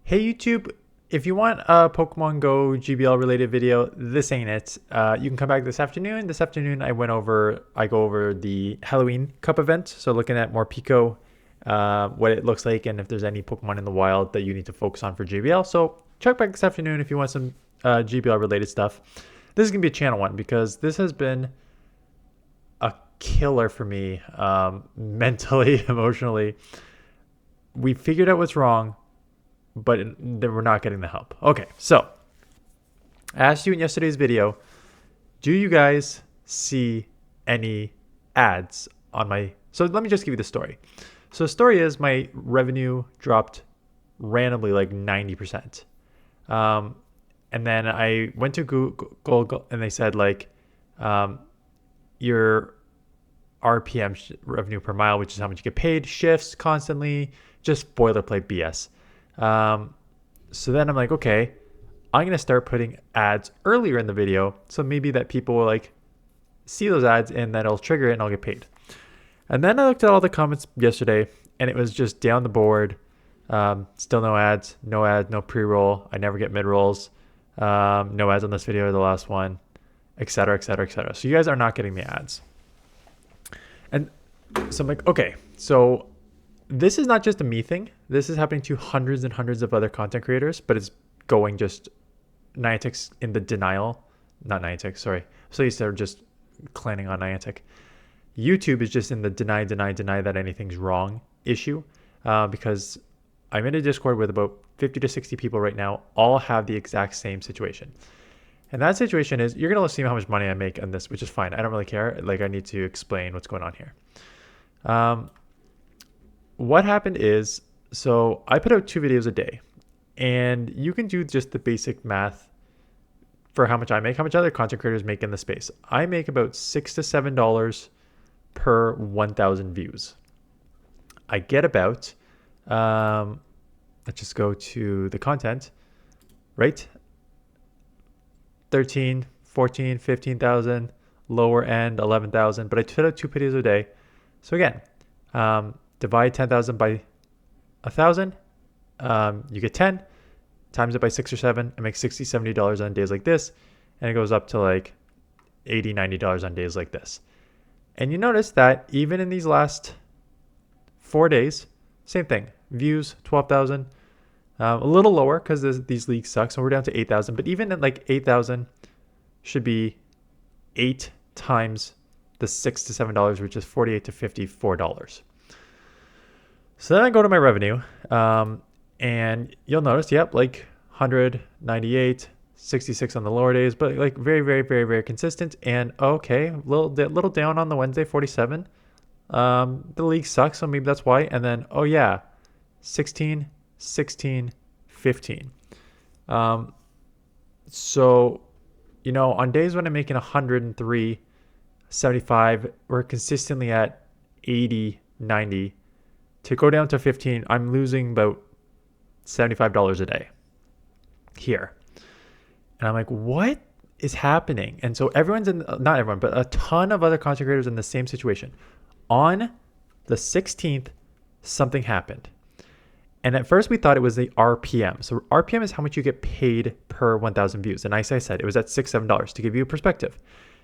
Hey YouTube, if you want a Pokemon Go GBL related video, this ain't it. You can come back this afternoon. This afternoon I go over the Halloween Cup event. So looking at more Pico, what it looks like and if there's any Pokemon in the wild that you need to focus on for GBL. So check back this afternoon if you want some GBL related stuff. This is going to be a channel one because this has been a killer for me mentally, emotionally. We figured out what's wrong, but we're not getting the help. Okay, so I asked you in yesterday's video, do you guys see any ads on my... So let me just give you the story. So the story is my revenue dropped randomly like 90%. And then I went to Google and they said like your RPM, revenue per mile, which is how much you get paid, shifts constantly, just boilerplate BS. So then I'm like, okay, I'm going to start putting ads earlier in the video. So maybe that people will like see those ads and then it'll trigger it and I'll get paid. And then I looked at all the comments yesterday and it was just down the board. Still no ads, no pre-roll. I never get mid-rolls. No ads on this video or the last one, etc., etc., etc. So you guys are not getting the ads. And so I'm like, okay, so this is not just a me thing. This is happening to hundreds and hundreds of other content creators, but it's going just Niantic's in the denial. Not Niantic, sorry. So you said just clanning on Niantic. YouTube is just in the deny that anything's wrong issue because I'm in a Discord with about 50 to 60 people right now, all have the exact same situation. And that situation is, you're going to see how much money I make on this, which is fine. I don't really care. Like, I need to explain what's going on here. What happened is, so I put out 2 videos a day. And you can do just the basic math for how much I make, how much other content creators make in the space. I make about $6 to $7 per 1,000 views. I get about, let's just go to the content, right? 13, 14, 15,000, lower end 11,000, but I put out 2 videos a day. So again, divide 10,000 by 1,000, you get 10, times it by 6 or 7, it makes $60, $70 on days like this, and it goes up to like $80, $90 on days like this. And you notice that even in these last 4 days, same thing, views 12,000, a little lower because these leagues suck, so we're down to 8,000. But even at like 8,000 should be 8 times the $6 to $7, which is $48 to $54. So then I go to my revenue, and you'll notice, yep, like 198, 66 on the lower days, but like very, very, very, very consistent. And okay, little down on the Wednesday, 47. The league sucks, so maybe that's why. And then, oh yeah, 16, 16, 15. So, you know, on days when I'm making 103, 75, we're consistently at 80, 90. To go down to 15, I'm losing about $75 a day here. And I'm like, what is happening? And so everyone's in, not everyone, but a ton of other content creators in the same situation. On the 16th, something happened. And at first we thought it was the RPM. So RPM is how much you get paid per 1,000 views. And as I said, it was at $6, $7 to give you a perspective.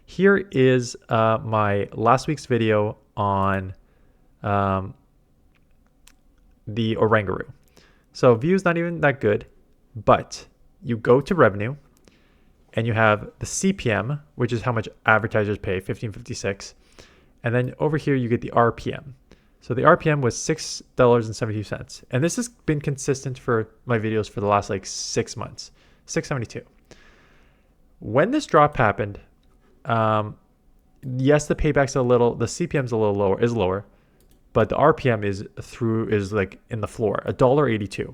Here is my last week's video on the Orangaroo. So views not even that good, but you go to revenue and you have the CPM, which is how much advertisers pay, 15.56. And then over here you get the RPM. So the RPM was $6.72. And this has been consistent for my videos for the last like 6 months, 6.72. When this drop happened, yes, the payback's the CPM's a little lower, but the RPM is like in the floor, $1.82.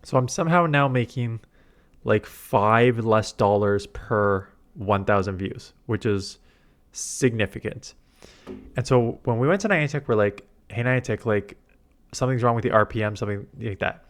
So I'm somehow now making like $5 less per 1,000 views, which is significant. And so when we went to Niantic, we're like, hey Niantic, like something's wrong with the RPM, something like that.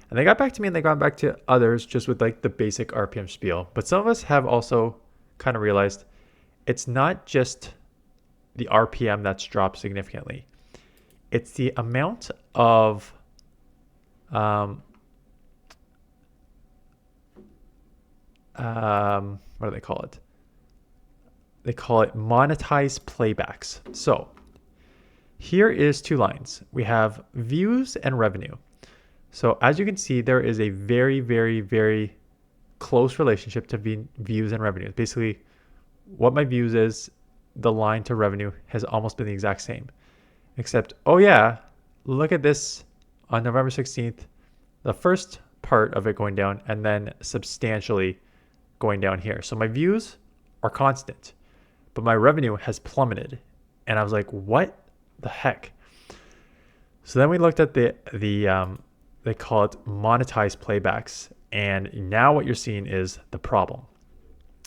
And they got back to me and they got back to others just with like the basic RPM spiel. But some of us have also kind of realized it's not just the RPM that's dropped significantly. It's the amount of what do they call it? They call it monetized playbacks. So here is two lines. We have views and revenue. So as you can see, there is a very, very, very close relationship to views and revenue. Basically, what my views is, the line to revenue has almost been the exact same. Except, oh yeah, look at this on November 16th, the first part of it going down and then substantially going down here. So my views are constant, but my revenue has plummeted. And I was like, what the heck? So then we looked at the they call it monetized playbacks. And now what you're seeing is the problem.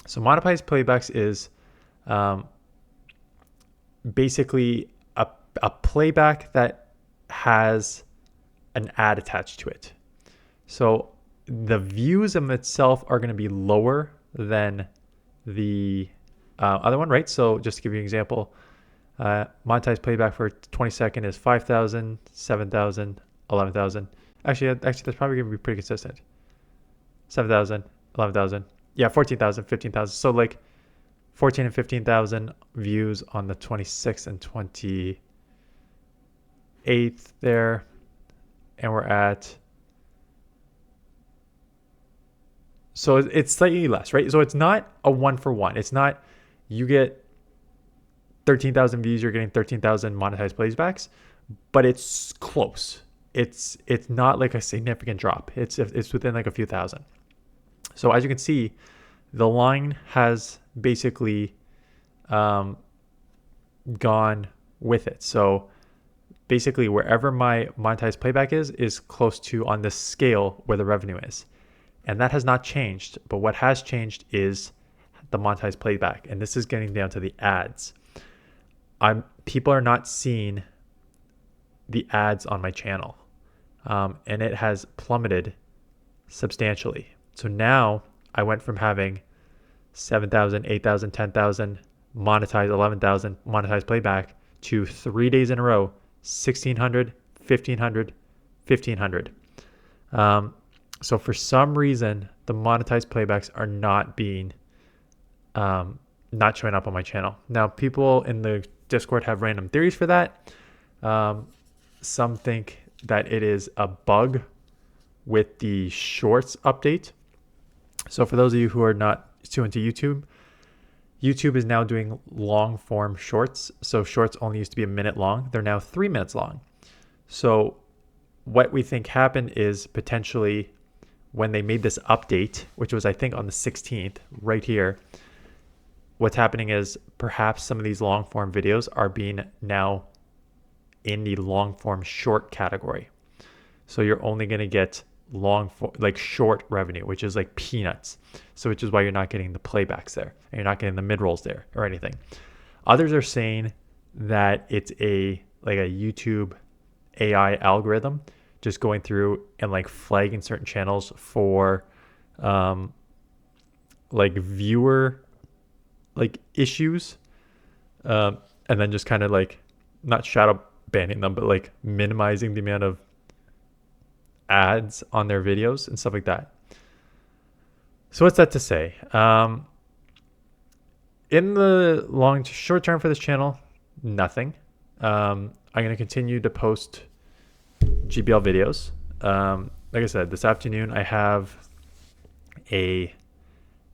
So monetized playbacks is basically a playback that has an ad attached to it. So the views of itself are going to be lower than the other one, right? So just to give you an example, monetized playback for 20-second is 5,000, 7,000, 11,000. Actually, that's probably going to be pretty consistent. 7,000, 11,000. Yeah, 14,000, 15,000. So like 14 and 15,000 views on the 26th and 28th there. And we're at, so it's slightly less, right? So it's not a 1-for-1. It's not you get 13,000 views, you're getting 13,000 monetized playbacks, but it's close. It's not like a significant drop. It's within like a few thousand. So as you can see, the line has basically gone with it. So basically wherever my monetized playback is close to on this scale where the revenue is. And that has not changed. But what has changed is the monetized playback. And this is getting down to the ads. People are not seeing the ads on my channel. And it has plummeted substantially. So now I went from having 7,000, 8,000, 10,000 monetized, 11,000 monetized playback to 3 days in a row, 1,600, 1,500, 1,500. So for some reason, the monetized playbacks are not being, not showing up on my channel. Now, people in the Discord have random theories for that. Some think that it is a bug with the shorts update. So for those of you who are not too into YouTube, YouTube is now doing long form shorts. So shorts only used to be a minute long. They're now 3 minutes long. So what we think happened is potentially when they made this update, which was I think on the 16th right here, what's happening is perhaps some of these long form videos are being now in the long form short category. So you're only going to get short revenue, which is like peanuts. So which is why you're not getting the playbacks there and you're not getting the mid rolls there or anything. Others are saying that it's a YouTube AI algorithm just going through and like flagging certain channels for viewer issues, and then just kind of like not shadow banning them, but like minimizing the amount of ads on their videos and stuff like that. So what's that to say? In the short term for this channel, nothing. I'm going to continue to post GBL videos. Like I said, this afternoon I have a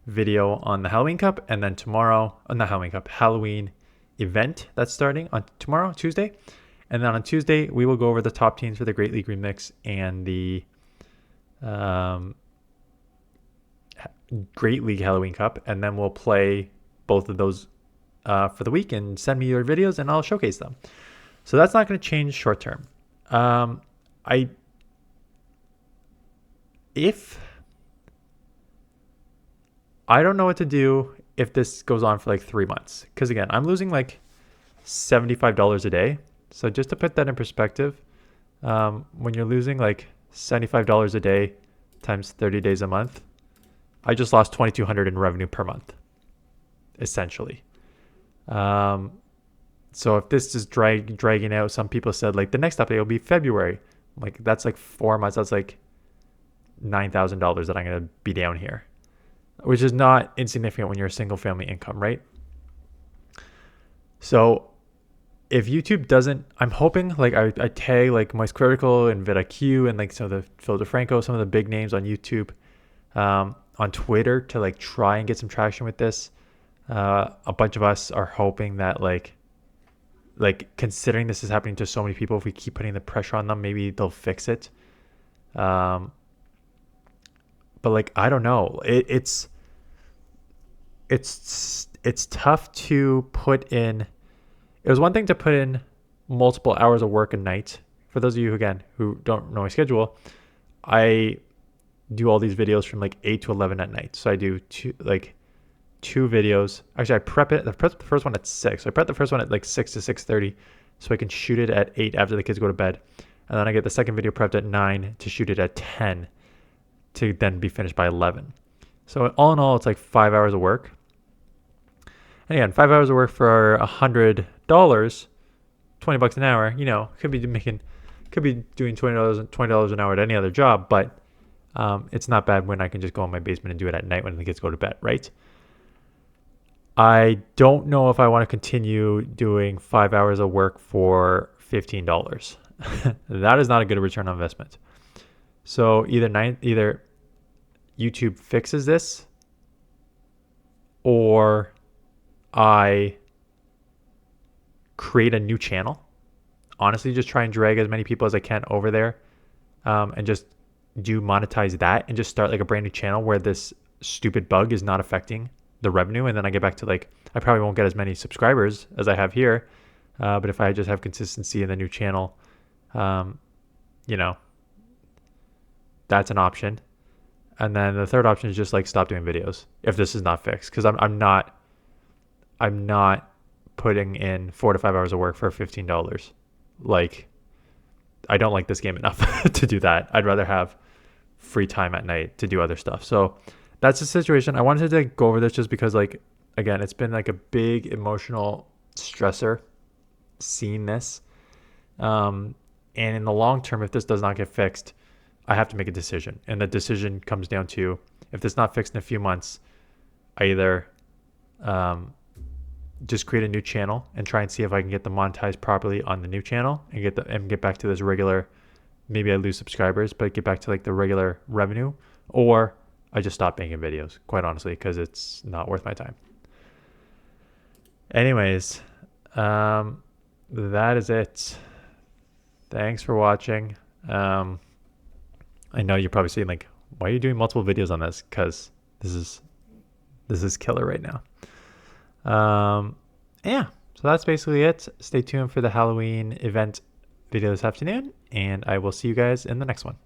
video on the Halloween Cup, and then tomorrow, not Halloween Cup, Halloween event that's starting on tomorrow, Tuesday. And then on Tuesday, we will go over the top teams for the Great League Remix and the Great League Halloween Cup. And then we'll play both of those for the week and send me your videos and I'll showcase them. So that's not going to change short term. I don't know what to do if this goes on for like 3 months. Because again, I'm losing like $75 a day. So just to put that in perspective, when you're losing like $75 a day times 30 days a month, I just lost $2,200 in revenue per month, essentially. So if this is dragging out, some people said like the next update will be February. Like that's like 4 months. That's like $9,000 that I'm going to be down here. which is not insignificant when you're a single family income, right? So if YouTube doesn't, I'm hoping like I tag like Moist Critical and vidIQ and like some of the Phil DeFranco, some of the big names on YouTube, on Twitter to like try and get some traction with this. A bunch of us are hoping that like considering this is happening to so many people, if we keep putting the pressure on them, maybe they'll fix it. But like I don't know, it's tough to put in. It was one thing to put in multiple hours of work a night. For those of you again who don't know my schedule, I do all these videos from like 8 to 11 at night. So I do two videos. Actually, I prep the first one at 6. I prep the first one at like 6 to 6:30 so I can shoot it at 8 after the kids go to bed. And then I get the second video prepped at 9 to shoot it at 10 to then be finished by 11. So all in all, it's like 5 hours of work. And again, 5 hours of work for $100, $20 an hour, you know, could be doing $20 an hour at any other job, but it's not bad when I can just go in my basement and do it at night when the kids go to bed, right? I don't know if I want to continue doing 5 hours of work for $15. That is not a good return on investment. So either YouTube fixes this or I create a new channel. Honestly, just try and drag as many people as I can over there, and just do monetize that and just start like a brand new channel where this stupid bug is not affecting the revenue. And then I get back to like, I probably won't get as many subscribers as I have here. But if I just have consistency in the new channel, you know, that's an option. And then the third option is just like stop doing videos if this is not fixed. Cause I'm not putting in 4 to 5 hours of work for $15. Like, I don't like this game enough to do that. I'd rather have free time at night to do other stuff. So that's the situation. I wanted to go over this just because, like, again, it's been like a big emotional stressor seeing this. And in the long term, if this does not get fixed, I have to make a decision. And the decision comes down to, if this is not fixed in a few months, I either just create a new channel and try and see if I can get them monetized properly on the new channel and get back to this regular. Maybe I lose subscribers, but get back to like the regular revenue, or I just stop making videos, quite honestly, because it's not worth my time. Anyways, that is it. Thanks for watching. I know you're probably saying like, why are you doing multiple videos on this? Because this is killer right now. Yeah, so that's basically it. Stay tuned for the Halloween event video this afternoon, and I will see you guys in the next one.